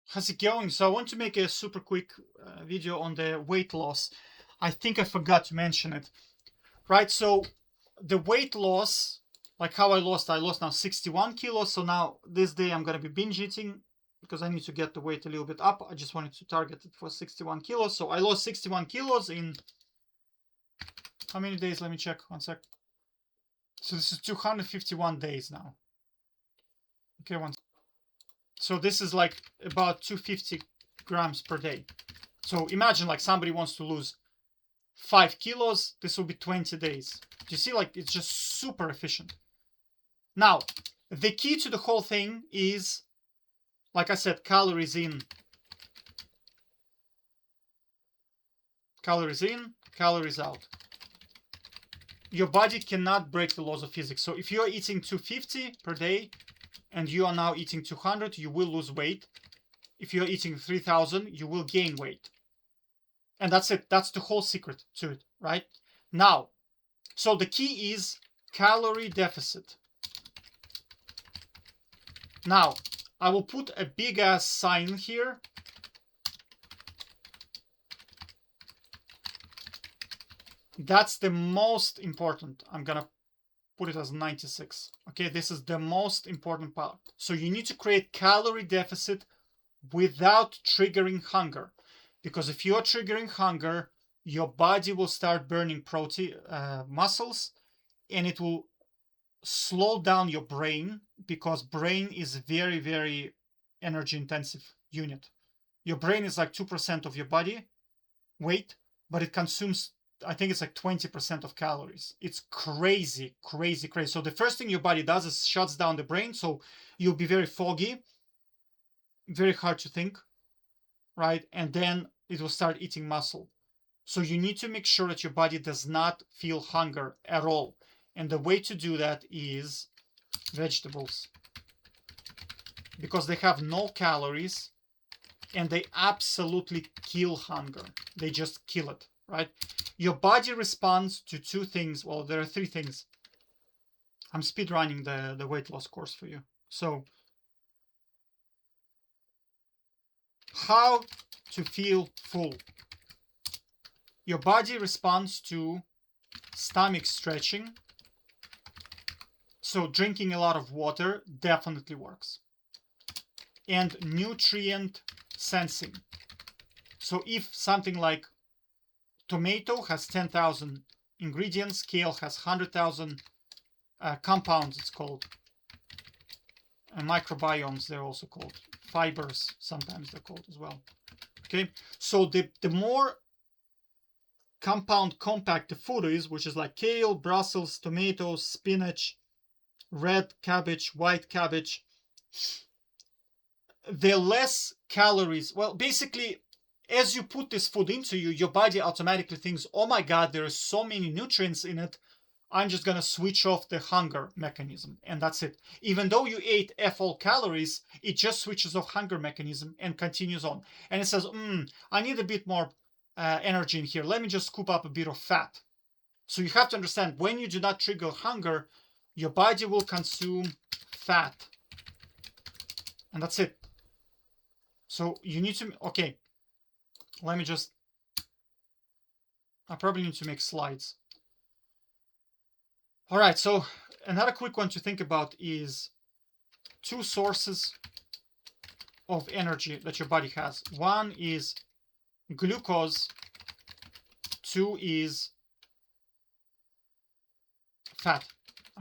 How's it going? So I want to make a super quick video on the weight loss. I think I forgot to mention it, right? So the weight loss, like how I lost now 61 kilos. So now this day I'm going to be binge eating because I need to get the weight a little bit up. I just wanted to target it for 61 kilos. So I lost 61 kilos in how many days? Let me check one sec. So this is 251 days now. Okay, one. So this is like about 250 grams per day. So imagine like somebody wants to lose 5 kilos, this will be 20 days. Do you see, like, it's just super efficient. Now, the key to the whole thing is, like I said, calories in, calories out. Your body cannot break the laws of physics. So if you're eating 250 per day and you are now eating 200, you will lose weight. If you're eating 3000, you will gain weight. And that's it. That's the whole secret to it, right? Now, so the key is calorie deficit. Now, I will put a big ass sign here. That's the most important. I'm gonna put it as 96. Okay, this is the most important part. So you need to create calorie deficit without triggering hunger. Because if you're triggering hunger, your body will start burning protein, muscles, and it will slow down your brain, because brain is very, very energy intensive unit. Your brain is like 2% of your body weight, but it consumes, I think it's like 20% of calories. It's crazy, crazy, crazy. So the first thing your body does is shuts down the brain. So you'll be very foggy, very hard to think, right? And then it will start eating muscle. So you need to make sure that your body does not feel hunger at all. And the way to do that is vegetables, because they have no calories and they absolutely kill hunger. They just kill it, right? Your body responds to two things. Well, there are three things. I'm speed running the weight loss course for you. So, how to feel full. Your body responds to stomach stretching. So drinking a lot of water definitely works. And nutrient sensing. So if something like tomato has 10,000 ingredients, kale has 100,000 compounds, it's called, and microbiomes, they're also called. Fibers, sometimes they're called as well. Okay, so the more compound compact the food is, which is like kale, Brussels, tomatoes, spinach, red cabbage, white cabbage, the less calories. Well, basically, as you put this food into you, your body automatically thinks, oh my God, there are so many nutrients in it. I'm just going to switch off the hunger mechanism. And that's it. Even though you ate all calories, it just switches off hunger mechanism and continues on. And it says, I need a bit more energy in here. Let me just scoop up a bit of fat. So you have to understand, when you do not trigger hunger, your body will consume fat. And that's it. So you need to, okay, let me just, I probably need to make slides. All right, so another quick one to think about is two sources of energy that your body has. One is glucose, two is fat,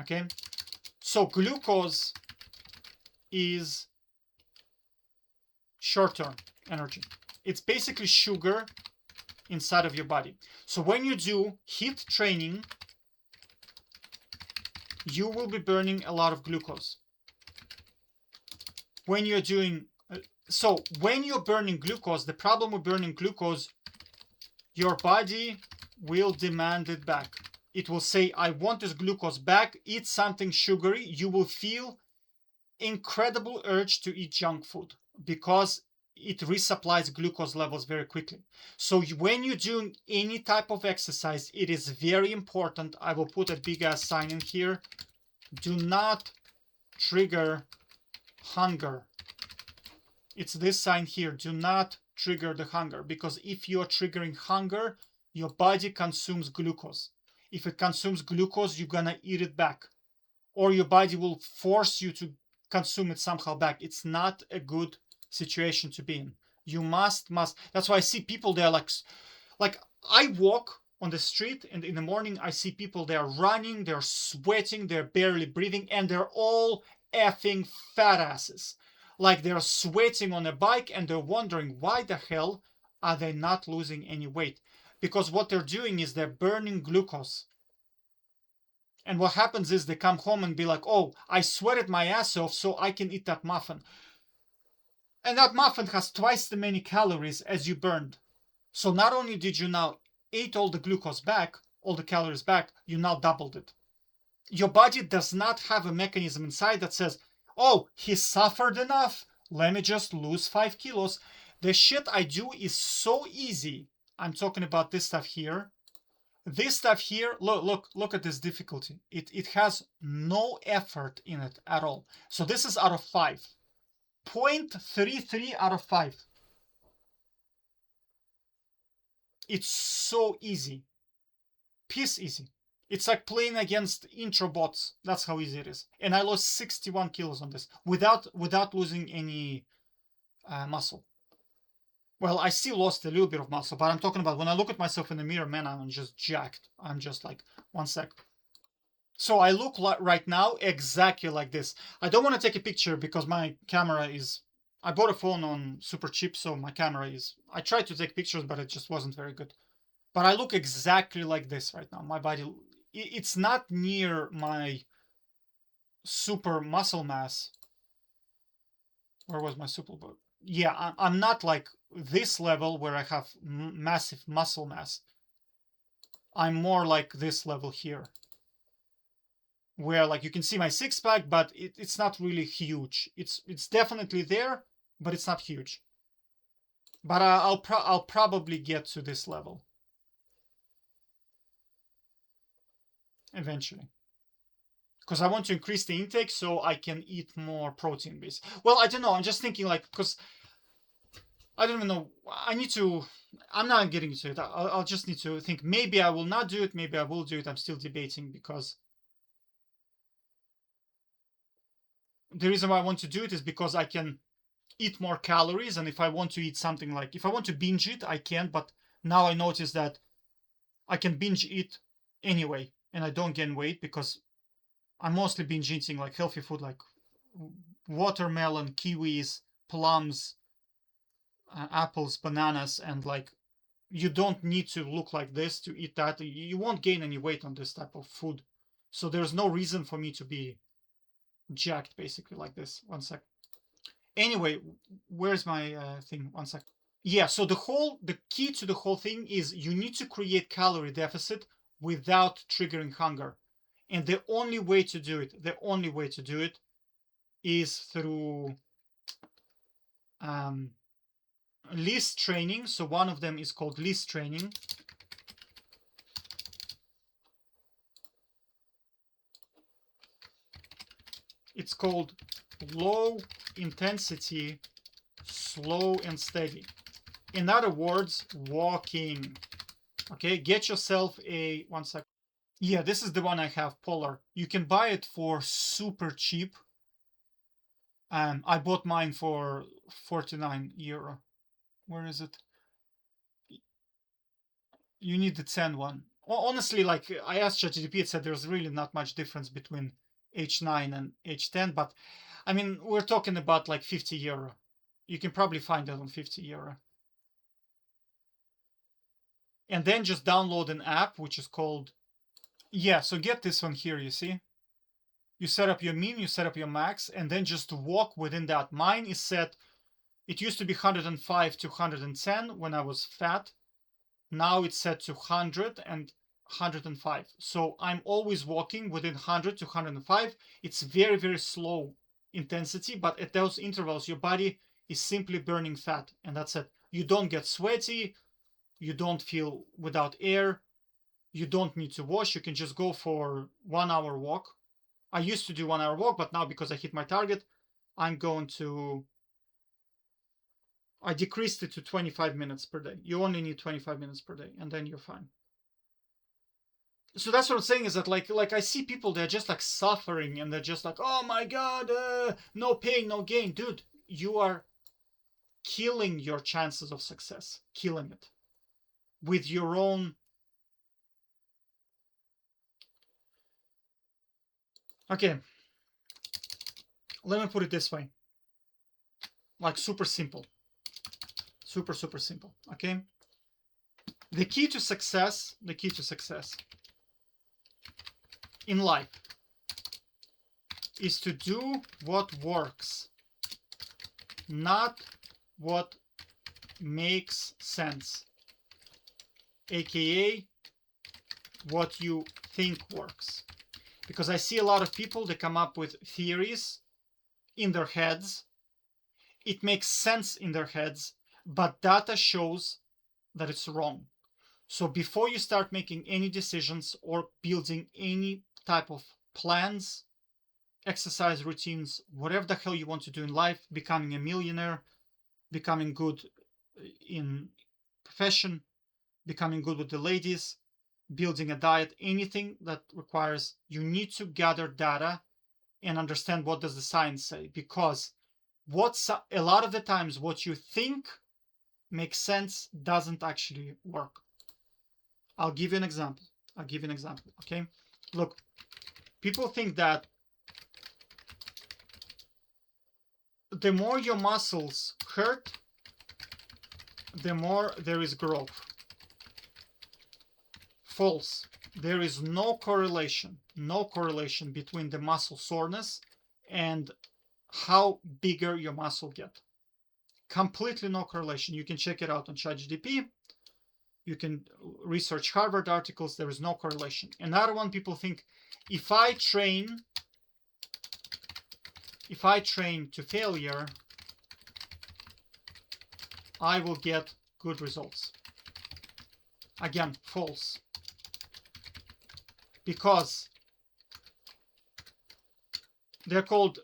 okay? So glucose is short-term energy. It's basically sugar inside of your body. So when you do HIIT training, you will be burning a lot of glucose. When you're doing, so when you're burning glucose, the problem with burning glucose, your body will demand it back. It will say, I want this glucose back, eat something sugary. You will feel incredible urge to eat junk food because it resupplies glucose levels very quickly. So when you're doing any type of exercise, it is very important. I will put a big ass sign in here. Do not trigger hunger. It's this sign here. Do not trigger the hunger, because if you're triggering hunger, your body consumes glucose. If it consumes glucose, you're gonna eat it back, or your body will force you to consume it somehow back. It's not a good situation to be in. You must. That's why I see people there like I walk on the street and in the morning I see people, they're running, they're sweating, they're barely breathing, and they're all effing fat asses. Like they're sweating on a bike and they're wondering why the hell are they not losing any weight? Because what they're doing is they're burning glucose. And what happens is they come home and be like, oh, I sweated my ass off so I can eat that muffin. And that muffin has twice the many calories as you burned. So not only did you now eat all the glucose back, all the calories back, you now doubled it. Your body does not have a mechanism inside that says, oh, he suffered enough, let me just lose 5 kilos. The shit I do is so easy. I'm talking about this stuff here. This stuff here, look at this difficulty. It has no effort in it at all. So this is out of 5. 0.33 out of 5. It's so easy. Piss easy. It's like playing against intro bots. That's how easy it is. And I lost 61 kilos on this without losing any muscle. Well, I still lost a little bit of muscle, but I'm talking about when I look at myself in the mirror, man, I'm just jacked. I'm just like, one sec. So I look like right now exactly like this. I don't want to take a picture because my camera is, I bought a phone on super cheap, so my camera is, I tried to take pictures, but it just wasn't very good. But I look exactly like this right now. My body, it's not near my super muscle mass. Where was my super? Yeah, I'm not like this level where I have massive muscle mass. I'm more like this level here, where like you can see my six pack, but it's not really huge. It's definitely there, but it's not huge. But I'll probably get to this level eventually, because I want to increase the intake so I can eat more protein base. Well, I don't know. I'm just thinking like, because I don't even know. I need to. I'm not getting into it. I'll just need to think. Maybe I will not do it. Maybe I will do it. I'm still debating, because the reason why I want to do it is because I can eat more calories, and if I want to eat something like, if I want to binge eat, I can. But now I notice that I can binge eat anyway, and I don't gain weight because I'm mostly binge eating like healthy food, like watermelon, kiwis, plums, apples, bananas, and like you don't need to look like this to eat that. You won't gain any weight on this type of food. So there's no reason for me to be jacked basically like this. One sec. Anyway, where's my thing? One sec. Yeah, so the key to the whole thing is you need to create calorie deficit without triggering hunger. And the only way to do it is through list training. So one of them is called list training. It's called low intensity, slow and steady. In other words, walking. Okay, get yourself a, one sec. Yeah, this is the one I have, Polar. You can buy it for super cheap. I bought mine for 49 euro. Where is it? You need the 10 one. Honestly, like I asked ChatGPT, it said there's really not much difference between H9 and H10, but I mean, we're talking about like 50 euro. You can probably find it on 50 euro. And then just download an app, which is called, yeah, so get this one here, you see? You set up your min, you set up your max, and then just walk within that. Mine is set, it used to be 105 to 110 when I was fat. Now it's set to 100 and 105. So I'm always walking within 100 to 105. It's very, very slow intensity, but at those intervals, your body is simply burning fat, and that's it. You don't get sweaty, you don't feel without air, you don't need to wash. You can just go for 1 hour walk. I used to do 1 hour walk, but now because I hit my target, I'm going to I decreased it to 25 minutes per day. You only need 25 minutes per day, and then you're fine. So that's what I'm saying, is that like I see people, they're just like suffering, and they're just like, oh my god, no pain, no gain. Dude, you are killing your chances of success, killing it with your own. Okay, let me put it this way, like super simple, super simple. Okay, the key to success in life is to do what works, not what makes sense, aka what you think works. Because I see a lot of people, they come up with theories in their heads. It makes sense in their heads, but data shows that it's wrong. So before you start making any decisions or building any type of plans, exercise routines, whatever the hell you want to do in life, becoming a millionaire, becoming good in profession, becoming good with the ladies, building a diet, anything that requires, you need to gather data and understand what does the science say. Because a lot of the times what you think makes sense doesn't actually work. I'll give you an example. Okay, look, people think that the more your muscles hurt, the more there is growth. False. There is no correlation between the muscle soreness and how bigger your muscle get. Completely no correlation. You can check it out on ChatGPT. You can research Harvard articles. There is no correlation. Another one, people think, if I train to failure, I will get good results. Again, false. Because they're called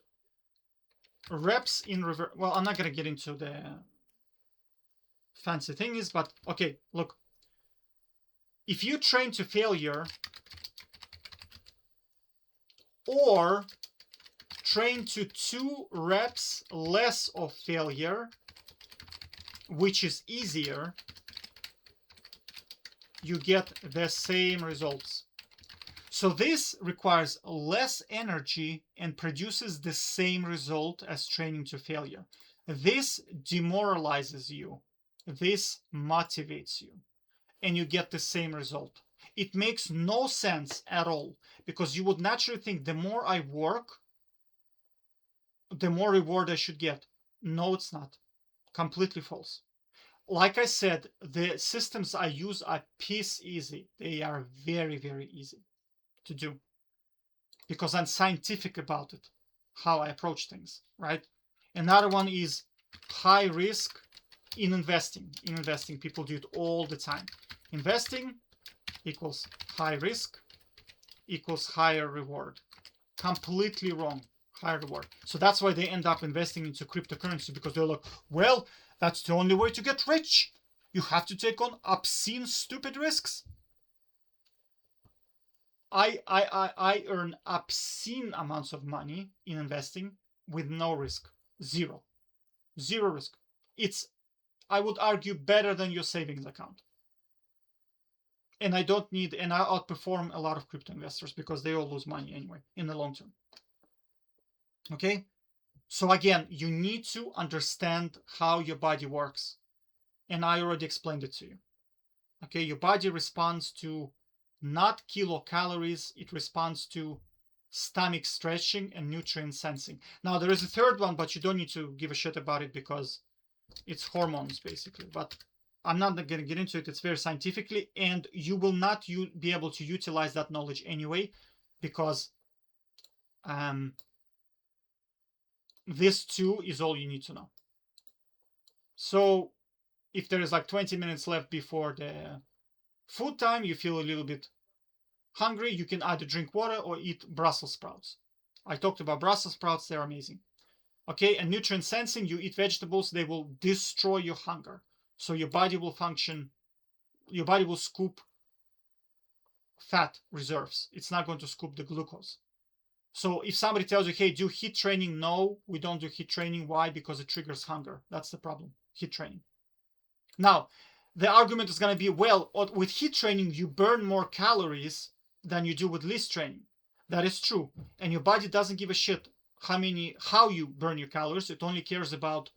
reps in reverse. Well, I'm not going to get into the fancy things, but okay, look. If you train to failure or train to 2 reps less of failure, which is easier, you get the same results. So this requires less energy and produces the same result as training to failure. This demoralizes you. This motivates you. And you get the same result. It makes no sense at all, because you would naturally think the more I work, the more reward I should get. No, it's not. Completely false. Like I said, the systems I use are piece easy. They are very, very easy to do because I'm scientific about it, how I approach things, right? Another one is high risk in investing. In investing, people do it all the time. Investing equals high risk equals higher reward. Completely wrong. Higher reward. So that's why they end up investing into cryptocurrency, because they're like, well, that's the only way to get rich. You have to take on obscene, stupid risks. I earn obscene amounts of money in investing with no risk. Zero risk. It's, I would argue, better than your savings account. And I outperform a lot of crypto investors because they all lose money anyway in the long term. Okay? So again, you need to understand how your body works. And I already explained it to you. Okay, your body responds to not kilocalories, it responds to stomach stretching and nutrient sensing. Now there is a third one, but you don't need to give a shit about it because it's hormones basically. But I'm not going to get into it. It's very scientifically, and you will not be able to utilize that knowledge anyway, because this too is all you need to know. So if there is like 20 minutes left before the food time, you feel a little bit hungry, you can either drink water or eat Brussels sprouts. I talked about Brussels sprouts, they're amazing. Okay, and nutrient sensing, you eat vegetables, they will destroy your hunger. So your body will function, your body will scoop fat reserves. It's not going to scoop the glucose. So if somebody tells you, hey, do heat training, no, we don't do heat training. Why? Because it triggers hunger. That's the problem, heat training. Now, the argument is going to be, well, with heat training, you burn more calories than you do with least training. That is true. And your body doesn't give a shit how you burn your calories. It only cares about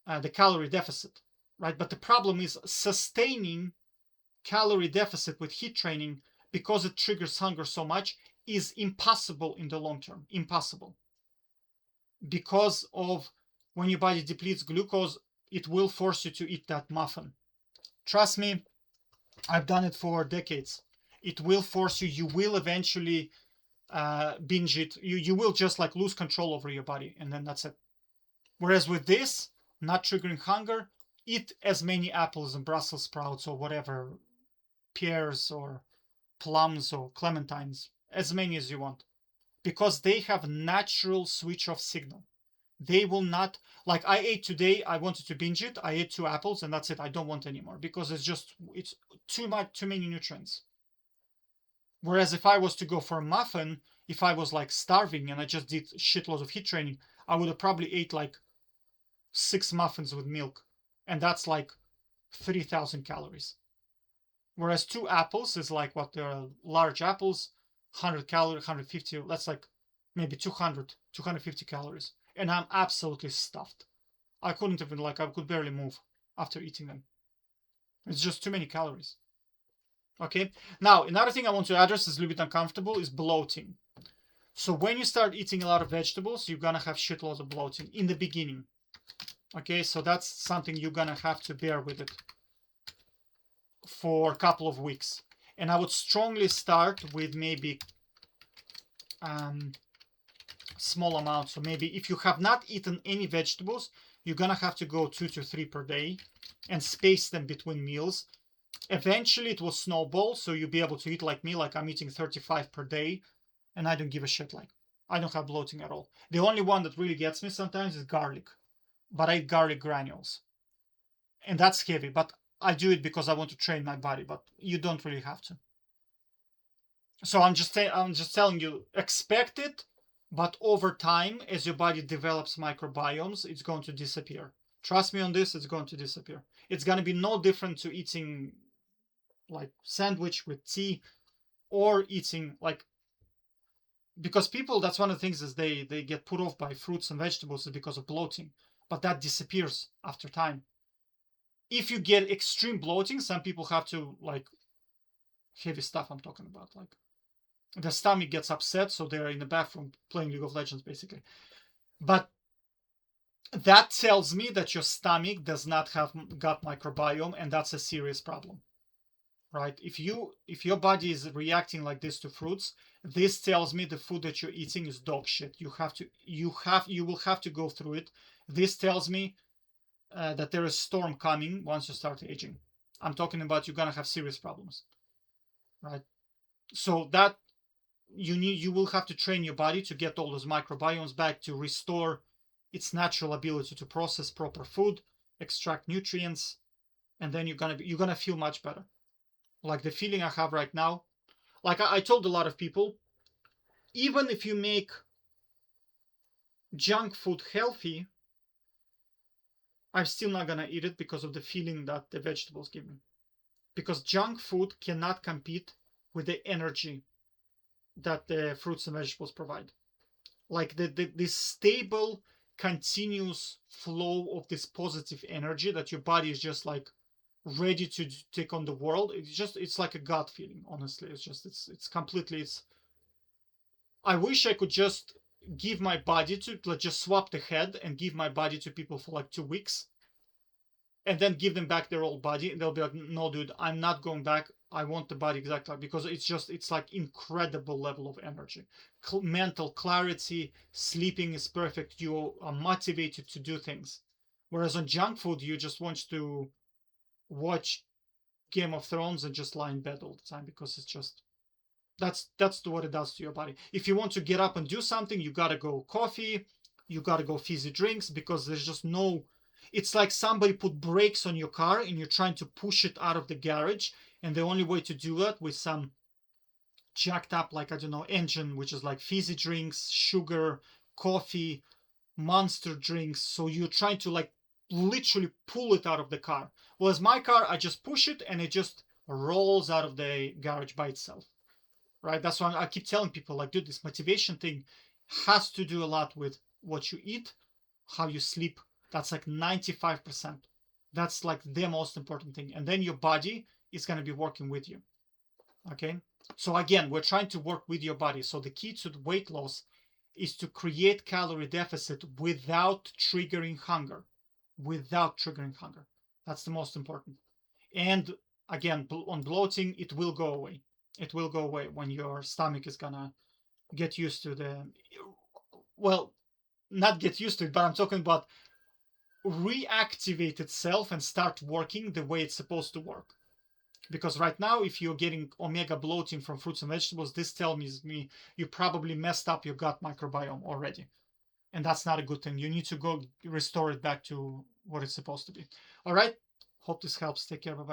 the calorie deficit, right? But the problem is sustaining calorie deficit with heat training, because it triggers hunger so much, is impossible in the long term. Impossible. Because of when your body depletes glucose, it will force you to eat that muffin. Trust me, I've done it for decades. It will force you. You will eventually binge it. You will just like lose control over your body, and then that's it. Whereas with this, not triggering hunger, eat as many apples and Brussels sprouts or whatever, pears or plums or clementines, as many as you want, because they have natural switch off signal. They will not, like I ate today, I wanted to binge it. I ate 2 apples and that's it. I don't want anymore because it's too many nutrients. Whereas if I was to go for a muffin, if I was like starving and I just did shitloads of heat training, I would have probably ate like 6 muffins with milk, and that's like 3,000 calories. Whereas 2 apples is like what, they're large apples, 100 calories, 150, that's like maybe 200, 250 calories. And I'm absolutely stuffed. I couldn't even, I could barely move after eating them. It's just too many calories. Okay, now another thing I want to address is a little bit uncomfortable is bloating. So when you start eating a lot of vegetables, you're gonna have shitloads of bloating in the beginning. Okay, so that's something you're gonna have to bear with it for a couple of weeks. And I would strongly start with maybe small amounts. So maybe if you have not eaten any vegetables, you're gonna have to go 2 to 3 per day and space them between meals. Eventually it will snowball, so you'll be able to eat like me, like I'm eating 35 per day, and I don't give a shit. Like, I don't have bloating at all. The only one that really gets me sometimes is garlic, but I eat garlic granules, and that's heavy, but I do it because I want to train my body, but you don't really have to. So I'm just telling you, expect it, but over time, as your body develops microbiomes, it's going to disappear. Trust me on this, it's going to disappear. It's going to be no different to eating like sandwich with tea, or eating like, because people, that's one of the things is they get put off by fruits and vegetables because of bloating, but that disappears after time. If you get extreme bloating, some people have to, like, heavy stuff I'm talking about, like the stomach gets upset, so they're in the bathroom playing League of Legends basically. But that tells me that your stomach does not have gut microbiome, and that's a serious problem, right? If your body is reacting like this to fruits, this tells me the food that you're eating is dog shit. You will have to go through it. This tells me that there is a storm coming once you start aging. I'm talking about you're gonna have serious problems, right? So that you will have to train your body to get all those microbiomes back, to restore its natural ability to process proper food, extract nutrients, and then you're gonna feel much better. Like the feeling I have right now, like I told a lot of people, even if you make junk food healthy, I'm still not gonna eat it because of the feeling that the vegetables give me. Because junk food cannot compete with the energy that the fruits and vegetables provide. Like this stable, continuous flow of this positive energy that your body is just like ready to take on the world. It's like a gut feeling, honestly. It's completely, I wish I could just give my body to, like, just swap the head and give my body to people for like 2 weeks and then give them back their old body, and they'll be like, no dude, I'm not going back. I want the body exactly like, because it's like incredible level of energy, mental clarity, sleeping is perfect, you are motivated to do things. Whereas on junk food, you just want to watch Game of Thrones and just lie in bed all the time, because it's just, that's what it does to your body. If you want to get up and do something, you gotta go coffee, you got to go fizzy drinks because there's just no, it's like somebody put brakes on your car and you're trying to push it out of the garage, and the only way to do that with some jacked up, like, I don't know, engine, which is like fizzy drinks, sugar, coffee, monster drinks. So you're trying to like literally pull it out of the car. Whereas my car, I just push it and it just rolls out of the garage by itself. Right? That's why I keep telling people, like, dude, this motivation thing has to do a lot with what you eat, how you sleep. That's like 95%. That's like the most important thing. And then your body is going to be working with you. Okay. So again, we're trying to work with your body. So the key to the weight loss is to create calorie deficit without triggering hunger. Without triggering hunger. That's the most important. And again, on bloating, it will go away. It will go away when your stomach is gonna get used to the, well, not get used to it, but I'm talking about reactivate itself and start working the way it's supposed to work. Because right now, if you're getting omega bloating from fruits and vegetables, this tells me you probably messed up your gut microbiome already. And that's not a good thing. You need to go restore it back to what it's supposed to be. All right. Hope this helps. Take care. Bye bye.